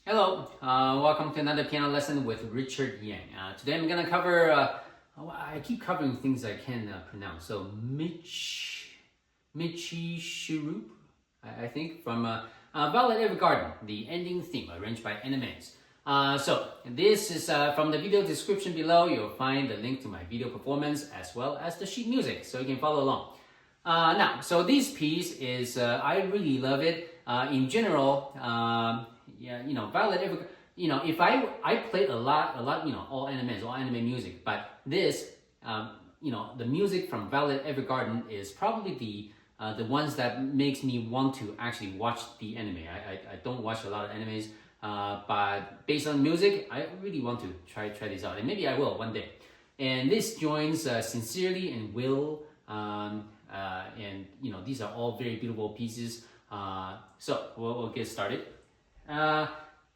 Hello, welcome to another piano lesson with Richard Yang. Today I'm going to cover, I keep covering things I can pronounce. So Michishirube, I think, from Violet Evergarden, the ending theme arranged by Animenz. So this is from the video description below. You'll find the link to my video performance as well as the sheet music, so you can follow along. Now, so this piece is, I really love it. In general, Violet Evergarden, if I played a lot, all Animenz, all anime music, but this, the music from Violet Evergarden is probably the ones that makes me want to actually watch the anime. I don't watch a lot of animes, but based on music, I really want to try this out, and maybe I will one day. And this joins Sincerely and Will, and these are all very beautiful pieces. So we'll get started. The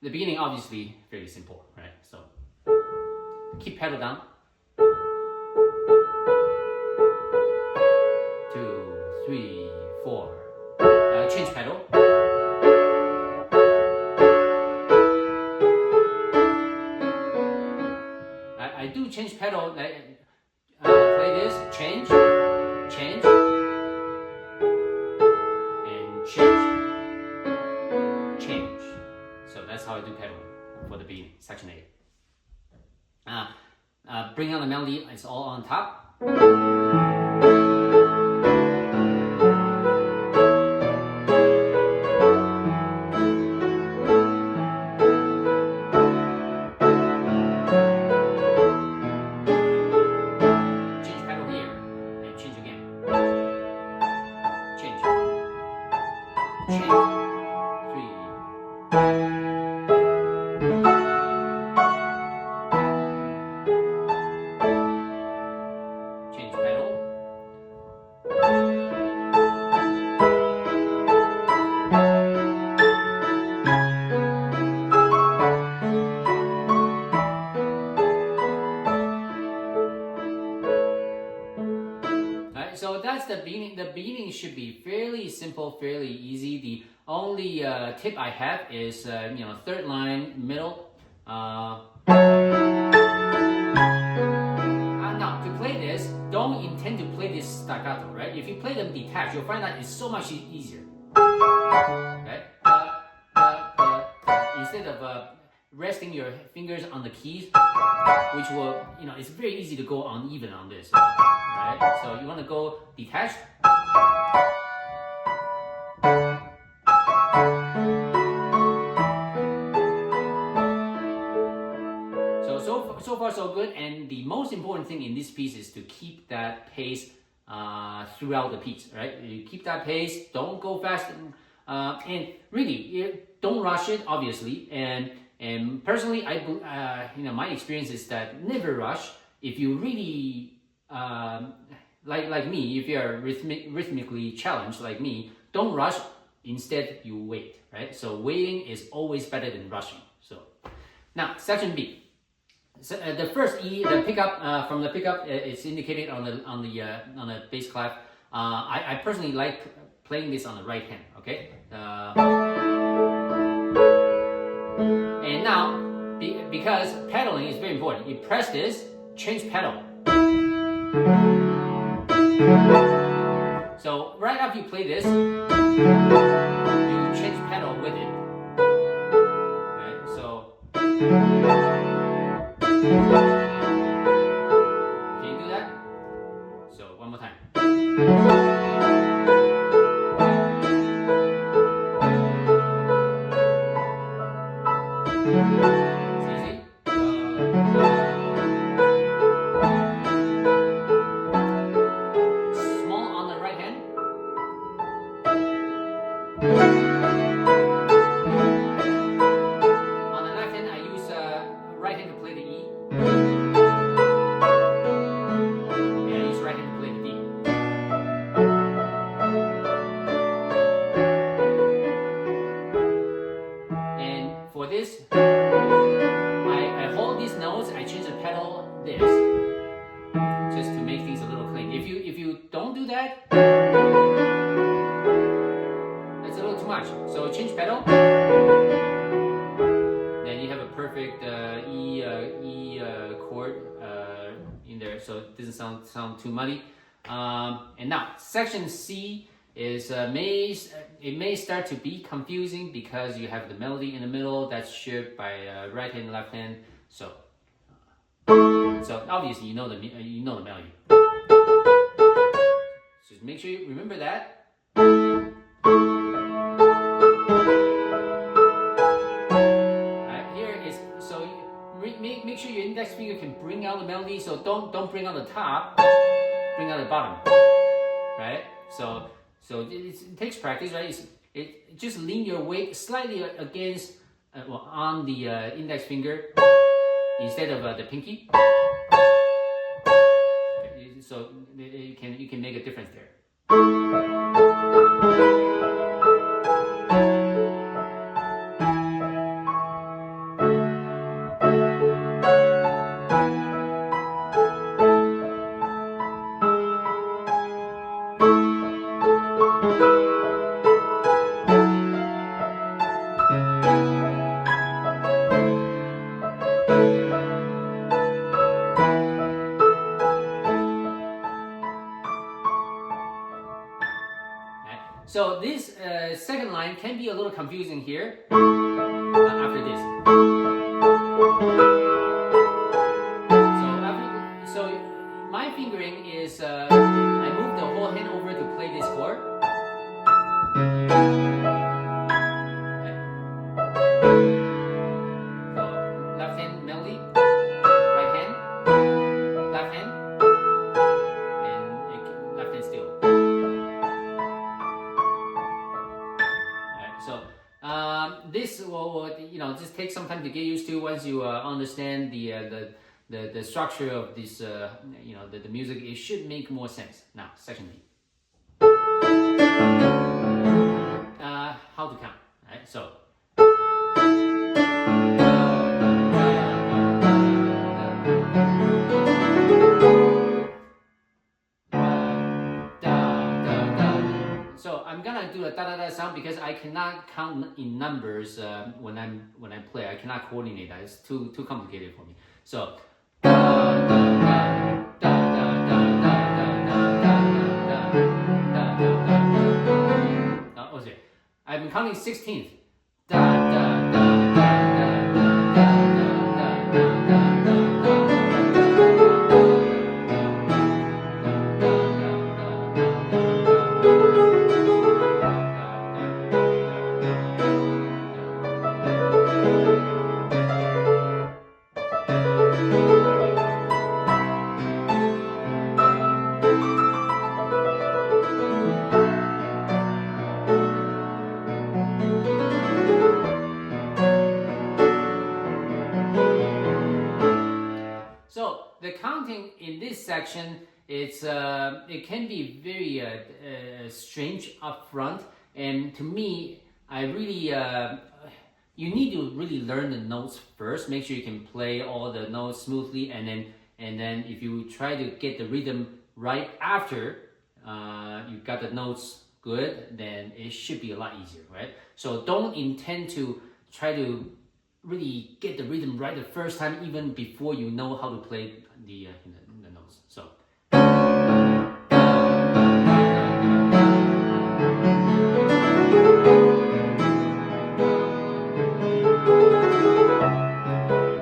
beginning, obviously, very simple, right? So keep pedal down. 2, 3, 4. Change pedal. I do change pedal. Play this, change, and change. So that's how I do pedal for the beginning, section 8. Bring on the melody, it's all on top. Change pedal here, and change again. Change. Change. 3. Change pedal. Alright, so that's the beginning. The beginning should be fairly simple, fairly easy. The only tip I have is, third line, middle. Now, to play this, don't intend to play this staccato, right? If you play them detached, you'll find that it's so much easier. Right? Instead of resting your fingers on the keys, which will, it's very easy to go uneven on this, right? So you want to go detached. So far so good, and the most important thing in this piece is to keep that pace throughout the piece, right? You keep that pace, don't go fast, and really don't rush it, obviously. And personally, my experience is that never rush. If you really like me, if you are rhythmically challenged like me, don't rush. Instead, you wait, right? So waiting is always better than rushing. So now section B. So, the first E, the pickup from the pickup, it's indicated on the bass clef. I personally like playing this on the right hand. Okay. And now, because pedaling is very important, you press this, change pedal. So right after you play this, you change pedal with it. Right. So. Can you do that? So one more time. It's easy. Small on the right hand. On the left hand, I use right hand to play the E. And I use right hand to play the D. And for this, I hold these notes, I change the pedal this, just to make things a little clean. If you don't do that, it's a little too much. So change pedal. right? So it doesn't sound too muddy. And now section C is it may start to be confusing because you have the melody in the middle that's shared by right hand and left hand. So obviously you know the melody. So just make sure you remember that. Make sure your index finger can bring out the melody. So don't bring out the top, bring out the bottom, right? So it takes practice, right? It just lean your weight slightly against on the index finger instead of the pinky. So you can make a difference there. So this second line can be a little confusing here after this. So my fingering is I move the whole hand over to play this chord. Okay. So left hand melody, right hand, left hand, and left hand still. So this will just take some time to get used to. Once you understand the structure of this the music, it should make more sense. Now section B. How to count, right? So I'm gonna do a da da da sound because I cannot count in numbers when I play. I cannot coordinate that. It's too complicated for me. So da da da da da da da da da da. Oh, sorry. I'm counting 16th. Da da da da da da da da da da. So the counting in this section, it can be very strange up front, and to me, I really you need to really learn the notes first. Make sure you can play all the notes smoothly, and then if you try to get the rhythm right after you got the notes good, then it should be a lot easier, right? So don't intend to try to really get the rhythm right the first time, even before you know how to play the notes. So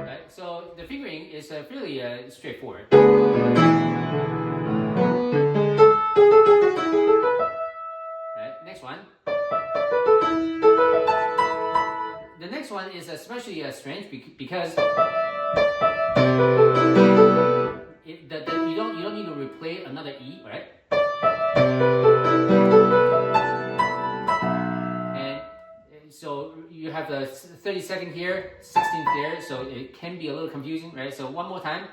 right, so the fingering is fairly straightforward. Right, next one. The next one is especially strange because you don't need to replay another E, right? And so you have the 32nd here, 16th there, so it can be a little confusing, right? So one more time.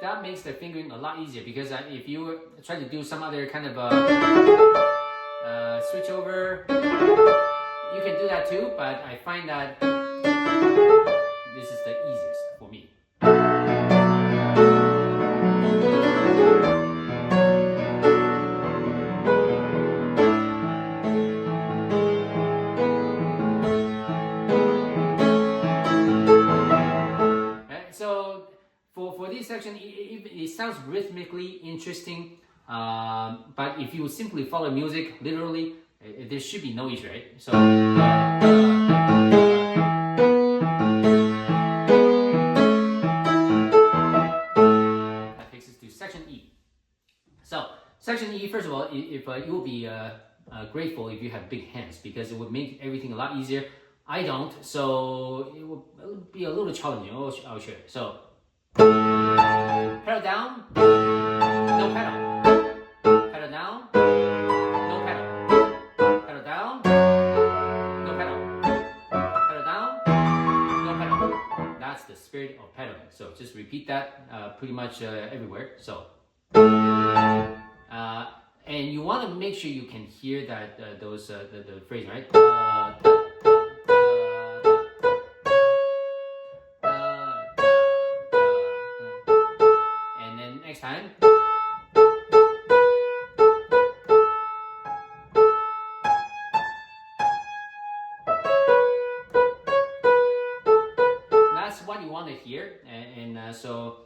That makes the fingering a lot easier because if you try to do some other kind of switch over, you can do that too, but I find that This is the easiest for me. Right, so for this section, it sounds rhythmically interesting, but if you simply follow music literally, there should be no issue, right? So that takes us to section E. So section E, first of all, if you will be grateful if you have big hands, because it would make everything a lot easier. I don't, so it will be a little challenging. I'll show you. So pedal down, no pedal. Pedal down, no pedal. Pedal down, no pedal. Pedal down, no pedal. That's the spirit of pedaling. So just repeat that pretty much everywhere. So and you want to make sure you can hear that those the phrase, right? And then next time. That's what you want to hear, and so.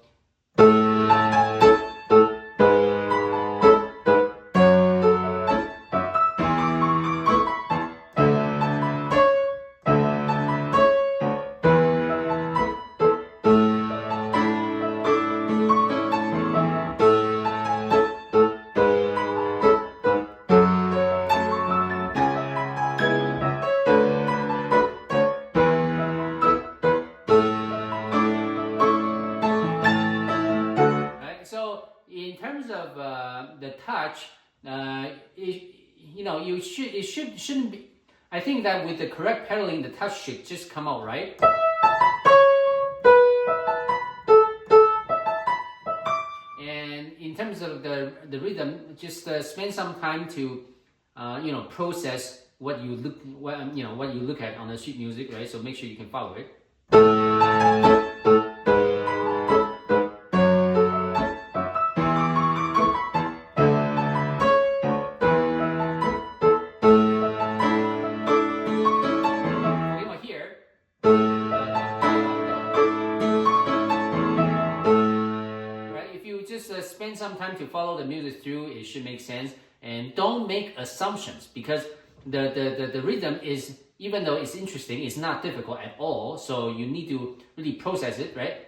So in terms of the touch, it shouldn't be. I think that with the correct pedaling, the touch should just come out right. And in terms of the rhythm, just spend some time to process what you look at on the sheet music, right? So make sure you can follow it. Spend some time to follow the music through, it should make sense. And don't make assumptions, because the rhythm is, even though it's interesting, it's not difficult at all. So you need to really process it, right?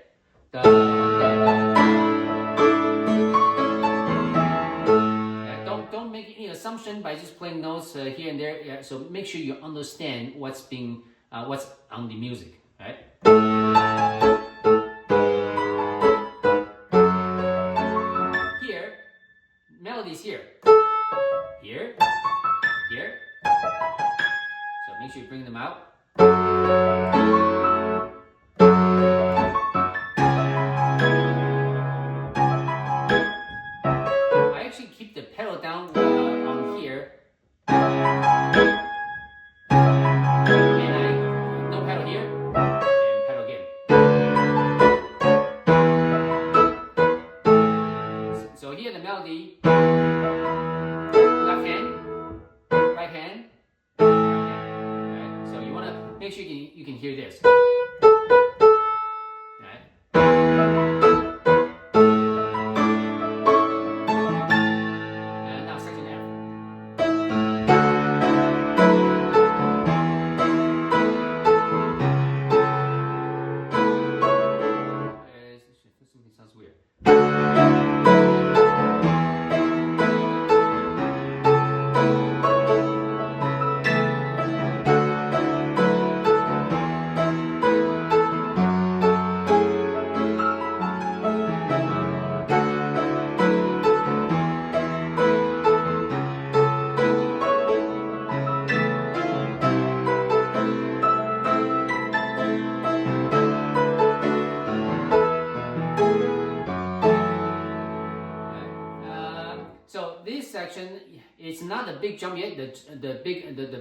Don't make any assumption by just playing notes here and there. Yeah, so make sure you understand what's on the music, right? Melodies here, here, here. So make sure you bring them out. I actually keep the pedal down on here, and no pedal here, and pedal again. So here the melody. Left hand, right hand, right hand. Right? So you want to make sure you can hear this. Right? And now section F. Something sounds weird. not a big jump yet. The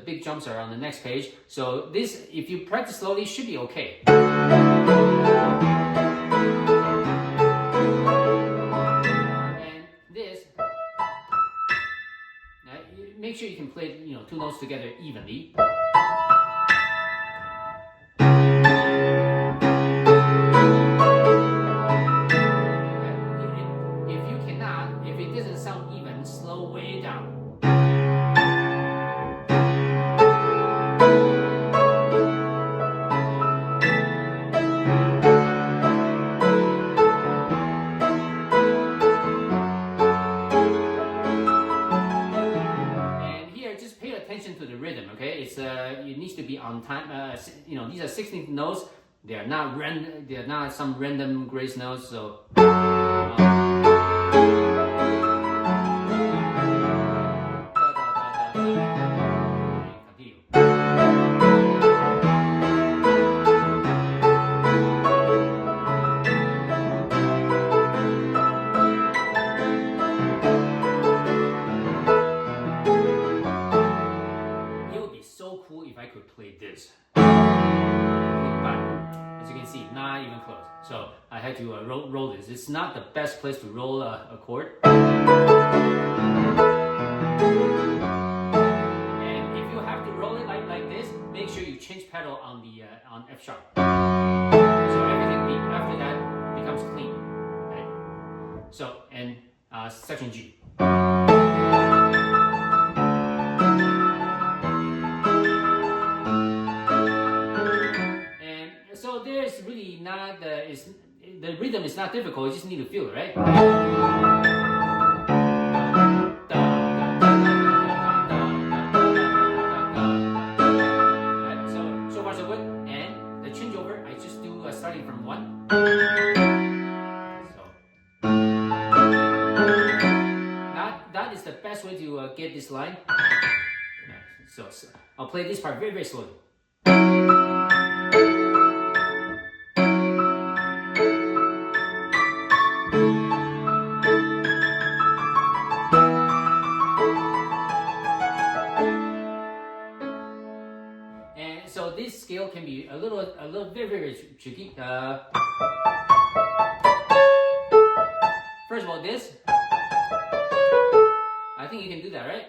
big jumps are on the next page. So this, if you practice slowly, should be okay. And this, make sure you can play, two notes together evenly. If it doesn't sound even, slow way down. And here, just pay attention to the rhythm, okay? It needs to be on time. These are 16th notes. They are not some random grace notes. So. Cool if I could play this, but as you can see, not even close. So I had to roll this. It's not the best place to roll a chord. And if you have to roll it like this, make sure you change pedal on the on F sharp. So everything after that becomes clean. Okay? So and section G. So there's really not the rhythm is not difficult. You just need to feel it, right? So far so good. And the changeover, I just do starting from 1. So that is the best way to get this line. So I'll play this part very, very slowly. So this scale can be a little very, very tricky. First of all, this, I think you can do that, right?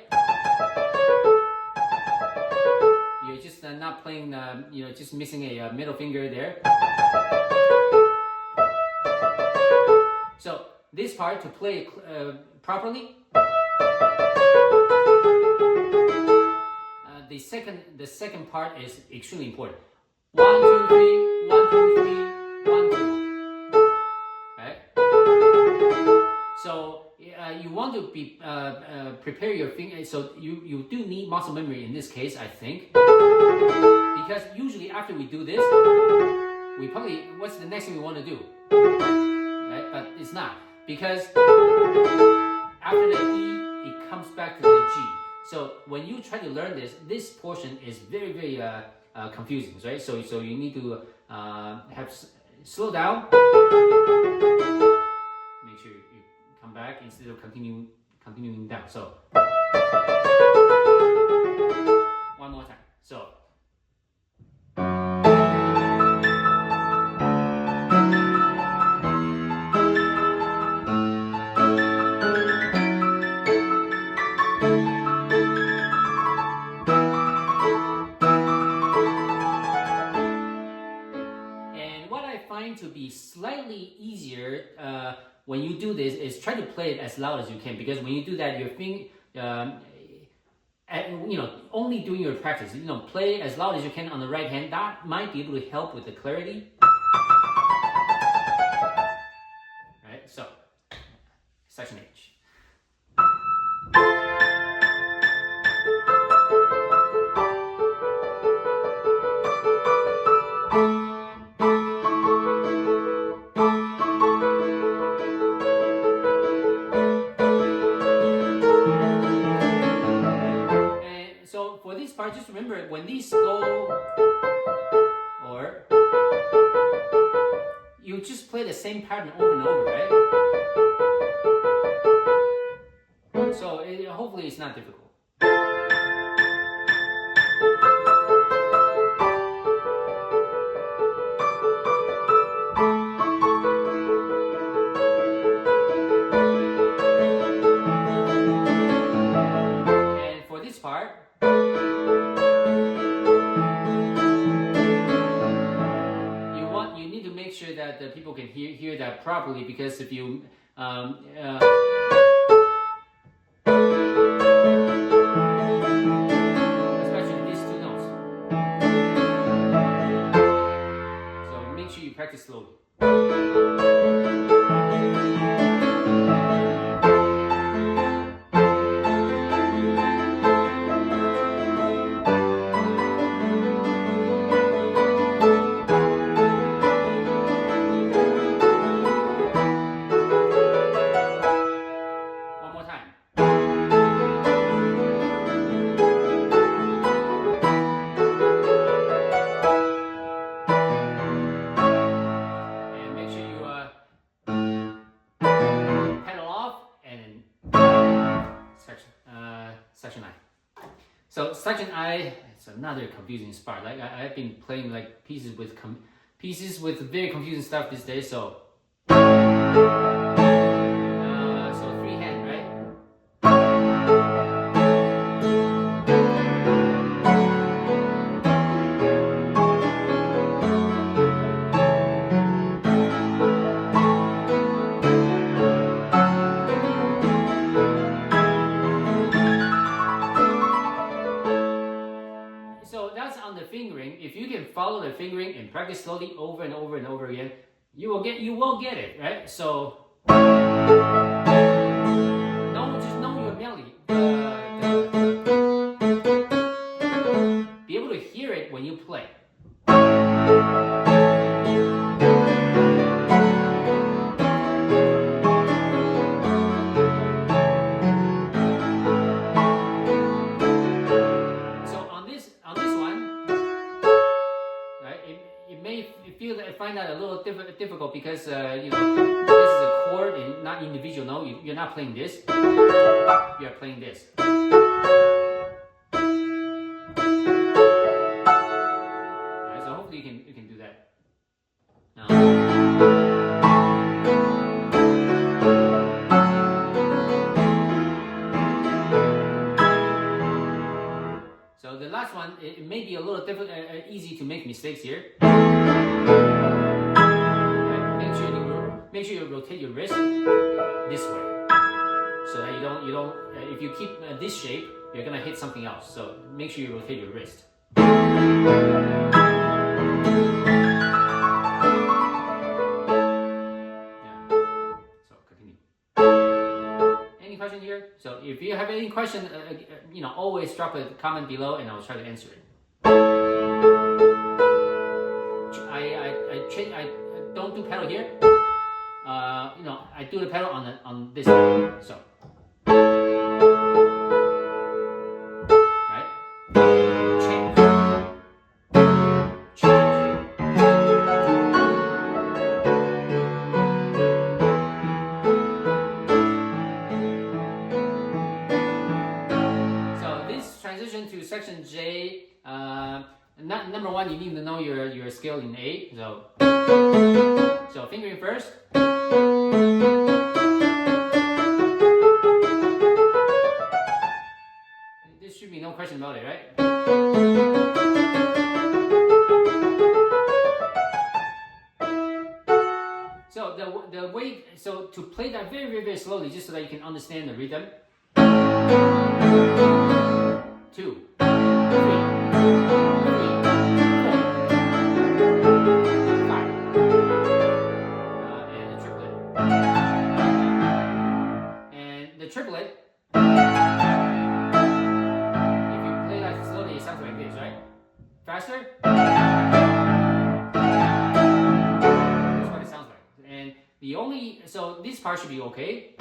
You're just not playing, just missing a middle finger there. So this part, to play properly, the second part is extremely important. 1, 2, 3, 1, 2, 3, 1, 2. Right? So you want to be prepare your finger. So you do need muscle memory in this case, I think, because usually after we do this, we probably, what's the next thing we want to do? Right? But it's not, because after the E, it comes back to the G. So when you try to learn this portion is very, very confusing, right? So you need to slow down. Make sure you come back instead of continuing down. So one more time. So. To be slightly easier when you do this is try to play it as loud as you can, because when you do that, your finger, only doing your practice, play as loud as you can on the right hand. That might be able to help with the clarity. Right, so section H. Just remember, when these go, or you just play the same pattern over and over, right? So hopefully it's not difficult. And for this part, you need to make sure that the people can hear that properly, because if you especially these two notes, so make sure you practice slowly. One more time. And make sure you pedal off and then section I. So section I, it's another confusing part. Like I've been playing like pieces with very confusing stuff these days. So free hand, right? So that's on the fingering. If you can follow the fingering and practice slowly over and over and over again, you will get it, right? So just know your melody. Be able to hear it when you play. Find that a little difficult because this is a chord and not individual note. You're not playing this. You are playing this. Right, so hopefully you can do that. Now. So the last one, it may be a little easy to make mistakes here. Make sure you rotate your wrist this way, so that you don't. If you keep this shape, you're gonna hit something else. So make sure you rotate your wrist. Yeah. So continue. Any question here? So if you have any question, always drop a comment below, and I'll try to answer it. I don't do pedal here. I do the pedal on this one, so right, change. So this transition to section J. Number one, you need to know your scale in A. So fingering first. There should be no question about it, right? So the way, so to play that very, very, very slowly, just so that you can understand the rhythm. 2, 3, 4, 5. And the triplet, if you play that slowly, it sounds like this, right? Faster? That's what it sounds like. And so this part should be okay.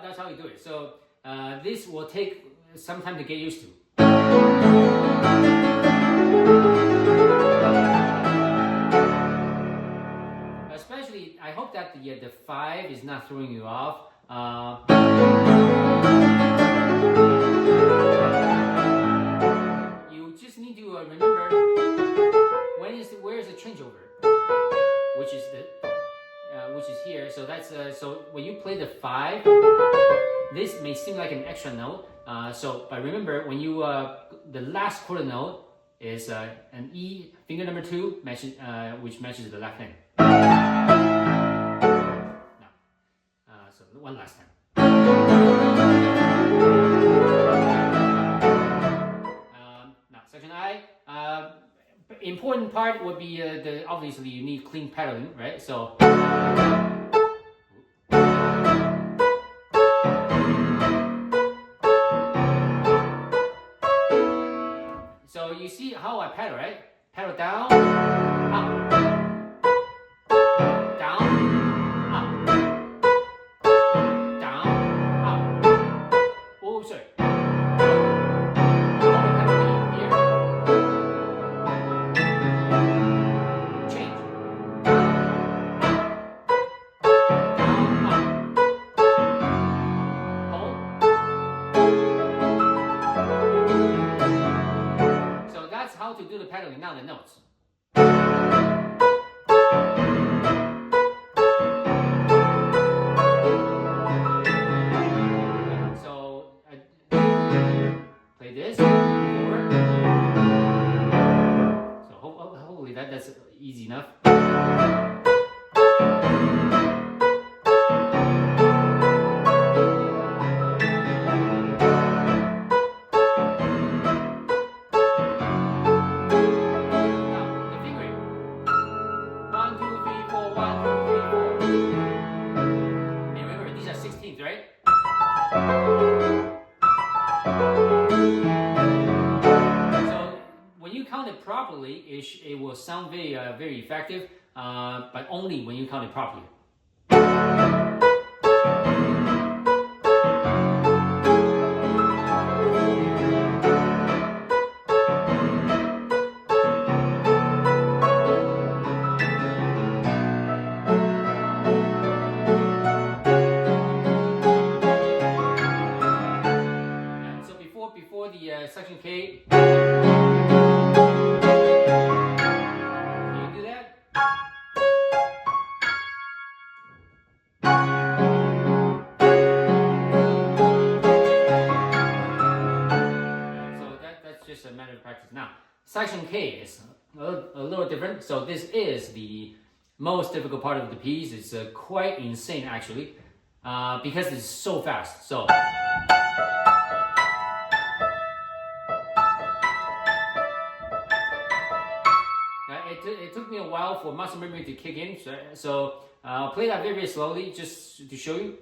That's how you do it. So this will take some time to get used to. not throwing you off. You just need to remember where is the changeover, which is here. So that's so when you play the 5, this may seem like an extra note. But remember when you the last quarter note is an E finger number 2 which matches the left hand. Now, so one last time. Now section I. Important part would be obviously you need clean paddling, right? So you see how I paddle, right? Paddle down, up, down, up, down, up. Oh, sorry. How to do the paddling, now the notes. So play this forward. So hopefully that's easy enough. Right? So when you count it properly, it will sound very effective, but only when you count it properly. Before the section K, can you do that? So that's just a matter of practice. Now, section K is a little different. So this is the most difficult part of the piece. It's quite insane actually, because it's so fast. So. It took me a while for muscle memory to kick in, so I'll play that very slowly just to show you.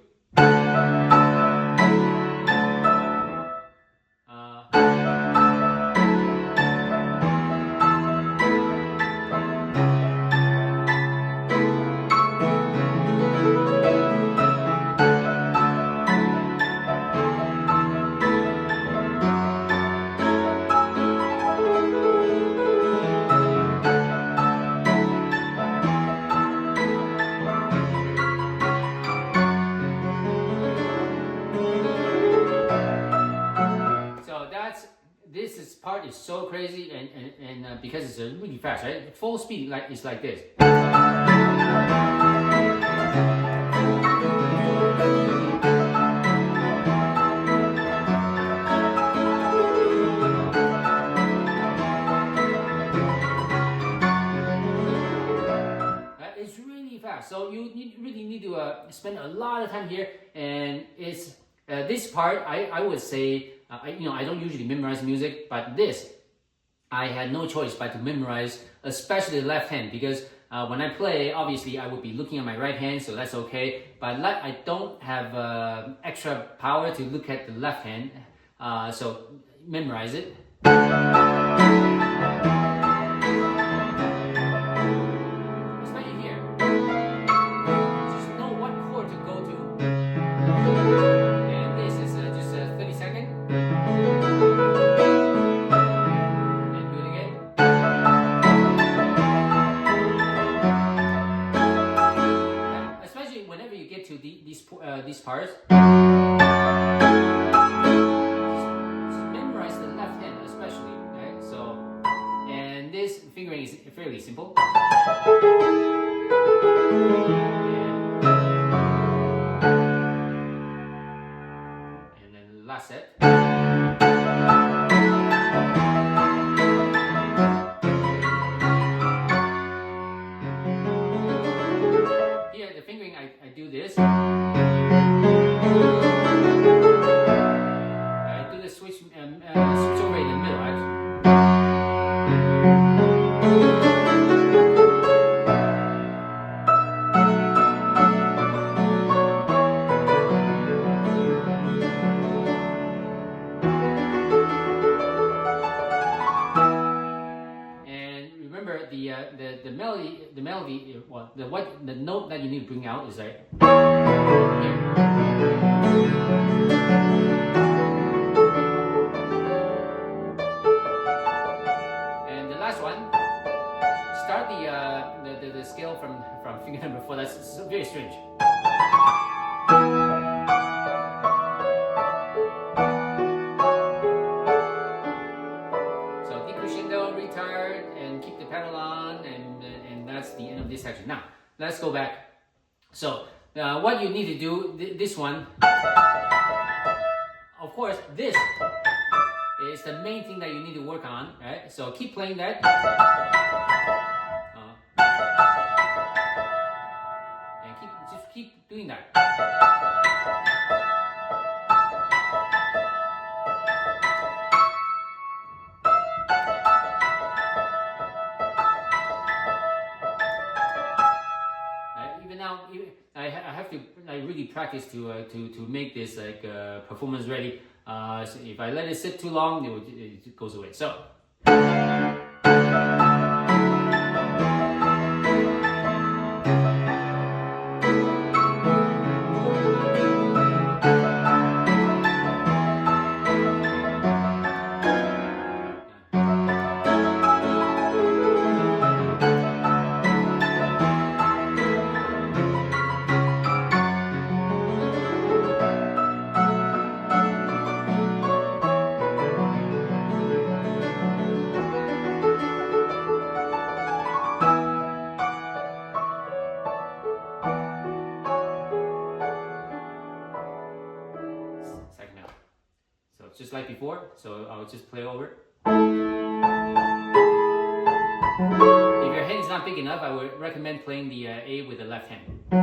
This part is so crazy and because it's really fast, right? Full speed it's like this. It's really fast, so you really need to spend a lot of time here, and it's this part I would say. I don't usually memorize music, but this, I had no choice but to memorize, especially the left hand, because when I play, obviously I would be looking at my right hand, so that's okay. But I don't have extra power to look at the left hand, so memorize it. Especially here, just know what chord to go to. And this is just 30 seconds. And do it again. Especially whenever you get to the parts. Memorize the left hand especially, right? So, and this fingering is fairly simple. And then last set. Here, the fingering, I do this. I do the switch over in the middle, actually. The melody, well, the note that you need to bring out is like here. And the last one, start the scale from finger number 4. That's very strange. So decrescendo, retard, and keep the pedal on, and that's the end of this section. Now, let's go back. So, what you need to do, this one, of course, this is the main thing that you need to work on, right? So, keep playing that. And just keep doing that. I have to really practice to make this like performance ready. So if I let it sit too long, it goes away. So. Just like before, so I'll just play over. If your hand is not big enough, I would recommend playing the A with the left hand. And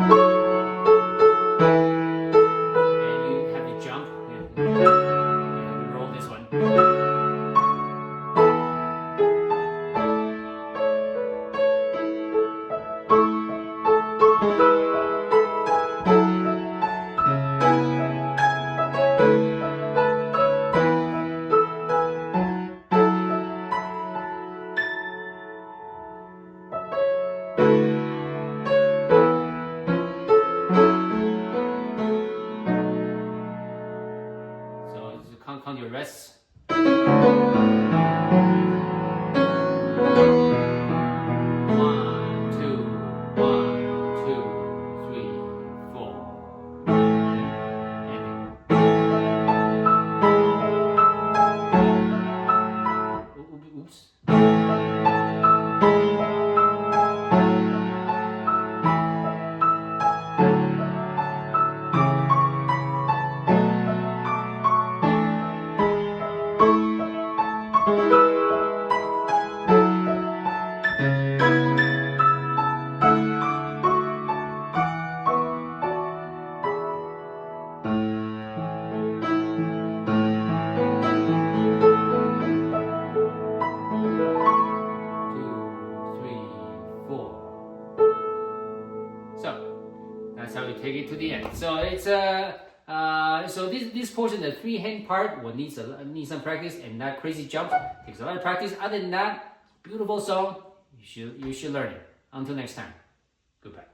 you have to jump, and you have to roll this one. Count your rests. 1, 2, 3, 4. Oops. That's how we take it to the end. So it's so this portion, the free hand part, will need some practice, and that crazy jump takes a lot of practice. Other than that, beautiful song. You should learn it. Until next time, goodbye.